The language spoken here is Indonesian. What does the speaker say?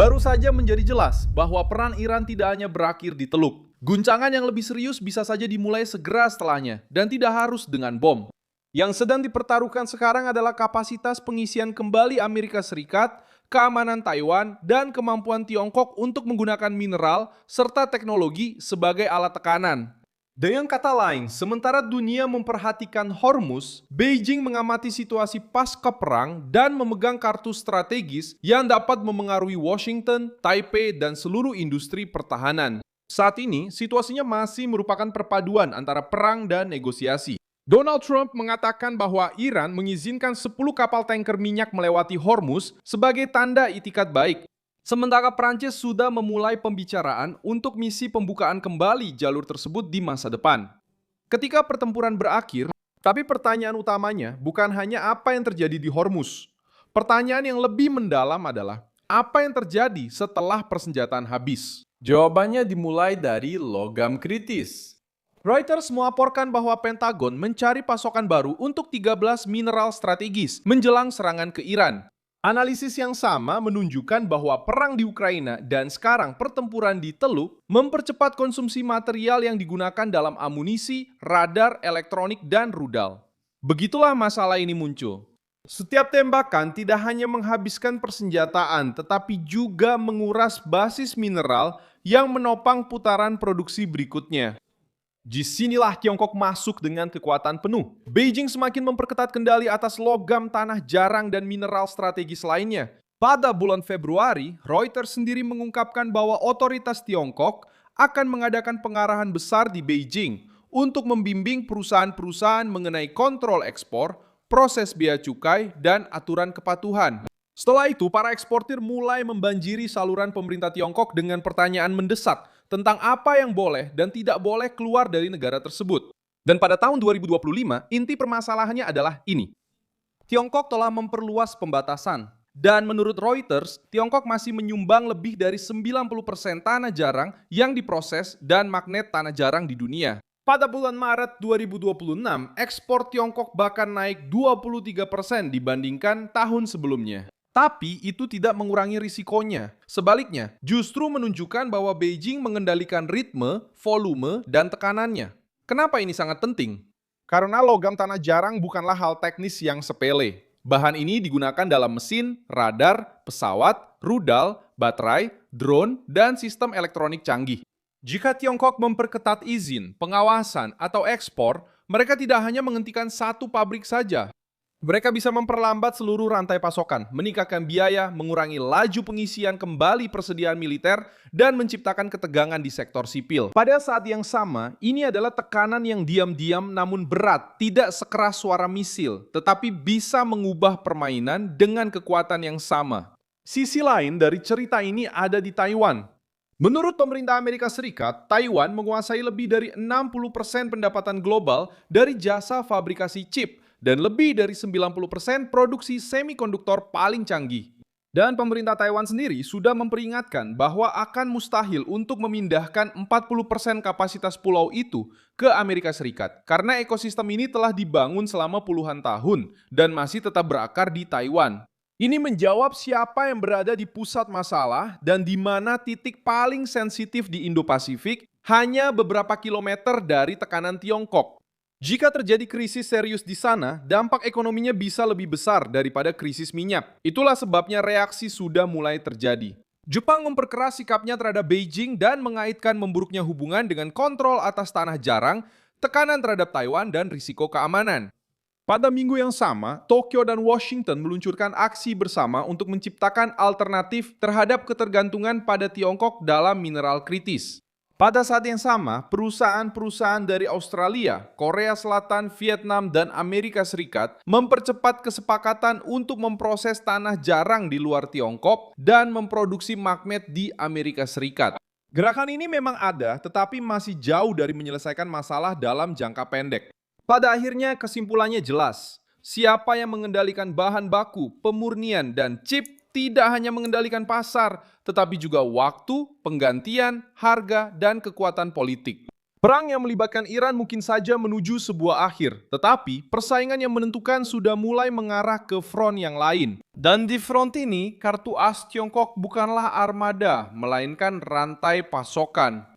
Baru saja menjadi jelas bahwa perang Iran tidak hanya berakhir di Teluk. Guncangan yang lebih serius bisa saja dimulai segera setelahnya dan tidak harus dengan bom. Yang sedang dipertaruhkan sekarang adalah kapasitas pengisian kembali Amerika Serikat, keamanan Taiwan, dan kemampuan Tiongkok untuk menggunakan mineral serta teknologi sebagai alat tekanan. Dengan kata lain, sementara dunia memperhatikan Hormuz, Beijing mengamati situasi pasca perang dan memegang kartu strategis yang dapat memengaruhi Washington, Taipei, dan seluruh industri pertahanan. Saat ini, situasinya masih merupakan perpaduan antara perang dan negosiasi. Donald Trump mengatakan bahwa Iran mengizinkan 10 kapal tanker minyak melewati Hormuz sebagai tanda itikat baik. Sementara Prancis sudah memulai pembicaraan untuk misi pembukaan kembali jalur tersebut di masa depan. Ketika pertempuran berakhir, tapi pertanyaan utamanya bukan hanya apa yang terjadi di Hormuz. Pertanyaan yang lebih mendalam adalah apa yang terjadi setelah persenjataan habis. Jawabannya dimulai dari logam kritis. Reuters melaporkan bahwa Pentagon mencari pasokan baru untuk 13 mineral strategis menjelang serangan ke Iran. Analisis yang sama menunjukkan bahwa perang di Ukraina dan sekarang pertempuran di Teluk mempercepat konsumsi material yang digunakan dalam amunisi, radar, elektronik, dan rudal. Begitulah masalah ini muncul. Setiap tembakan tidak hanya menghabiskan persenjataan, tetapi juga menguras basis mineral yang menopang putaran produksi berikutnya. Disinilah Tiongkok masuk dengan kekuatan penuh. Beijing semakin memperketat kendali atas logam tanah jarang dan mineral strategis lainnya. Pada bulan Februari, Reuters sendiri mengungkapkan bahwa otoritas Tiongkok akan mengadakan pengarahan besar di Beijing untuk membimbing perusahaan-perusahaan mengenai kontrol ekspor, proses bea cukai, dan aturan kepatuhan. Setelah itu, para eksportir mulai membanjiri saluran pemerintah Tiongkok dengan pertanyaan mendesak tentang apa yang boleh dan tidak boleh keluar dari negara tersebut. Dan pada tahun 2025, inti permasalahannya adalah ini. Tiongkok telah memperluas pembatasan. Dan menurut Reuters, Tiongkok masih menyumbang lebih dari 90% tanah jarang yang diproses dan magnet tanah jarang di dunia. Pada bulan Maret 2026, ekspor Tiongkok bahkan naik 23% dibandingkan tahun sebelumnya. Tapi itu tidak mengurangi risikonya. Sebaliknya, justru menunjukkan bahwa Beijing mengendalikan ritme, volume, dan tekanannya. Kenapa ini sangat penting? Karena logam tanah jarang bukanlah hal teknis yang sepele. Bahan ini digunakan dalam mesin, radar, pesawat, rudal, baterai, drone, dan sistem elektronik canggih. Jika Tiongkok memperketat izin, pengawasan, atau ekspor, mereka tidak hanya menghentikan satu pabrik saja. Mereka bisa memperlambat seluruh rantai pasokan, meningkatkan biaya, mengurangi laju pengisian kembali persediaan militer, dan menciptakan ketegangan di sektor sipil. Pada saat yang sama, ini adalah tekanan yang diam-diam namun berat, tidak sekeras suara misil, tetapi bisa mengubah permainan dengan kekuatan yang sama. Sisi lain dari cerita ini ada di Taiwan. Menurut pemerintah Amerika Serikat, Taiwan menguasai lebih dari 60% pendapatan global dari jasa fabrikasi chip, dan lebih dari 90% produksi semikonduktor paling canggih. Dan pemerintah Taiwan sendiri sudah memperingatkan bahwa akan mustahil untuk memindahkan 40% kapasitas pulau itu ke Amerika Serikat karena ekosistem ini telah dibangun selama puluhan tahun dan masih tetap berakar di Taiwan. Ini menjawab siapa yang berada di pusat masalah dan di mana titik paling sensitif di Indo-Pasifik hanya beberapa kilometer dari tekanan Tiongkok. Jika terjadi krisis serius di sana, dampak ekonominya bisa lebih besar daripada krisis minyak. Itulah sebabnya reaksi sudah mulai terjadi. Jepang memperkeras sikapnya terhadap Beijing dan mengaitkan memburuknya hubungan dengan kontrol atas tanah jarang, tekanan terhadap Taiwan, dan risiko keamanan. Pada minggu yang sama, Tokyo dan Washington meluncurkan aksi bersama untuk menciptakan alternatif terhadap ketergantungan pada Tiongkok dalam mineral kritis. Pada saat yang sama, perusahaan-perusahaan dari Australia, Korea Selatan, Vietnam, dan Amerika Serikat mempercepat kesepakatan untuk memproses tanah jarang di luar Tiongkok dan memproduksi magnet di Amerika Serikat. Gerakan ini memang ada, tetapi masih jauh dari menyelesaikan masalah dalam jangka pendek. Pada akhirnya kesimpulannya jelas. Siapa yang mengendalikan bahan baku, pemurnian, dan chip tidak hanya mengendalikan pasar, tetapi juga waktu, penggantian, harga, dan kekuatan politik. Perang yang melibatkan Iran mungkin saja menuju sebuah akhir, tetapi persaingan yang menentukan sudah mulai mengarah ke front yang lain. Dan di front ini, kartu as Tiongkok bukanlah armada, melainkan rantai pasokan.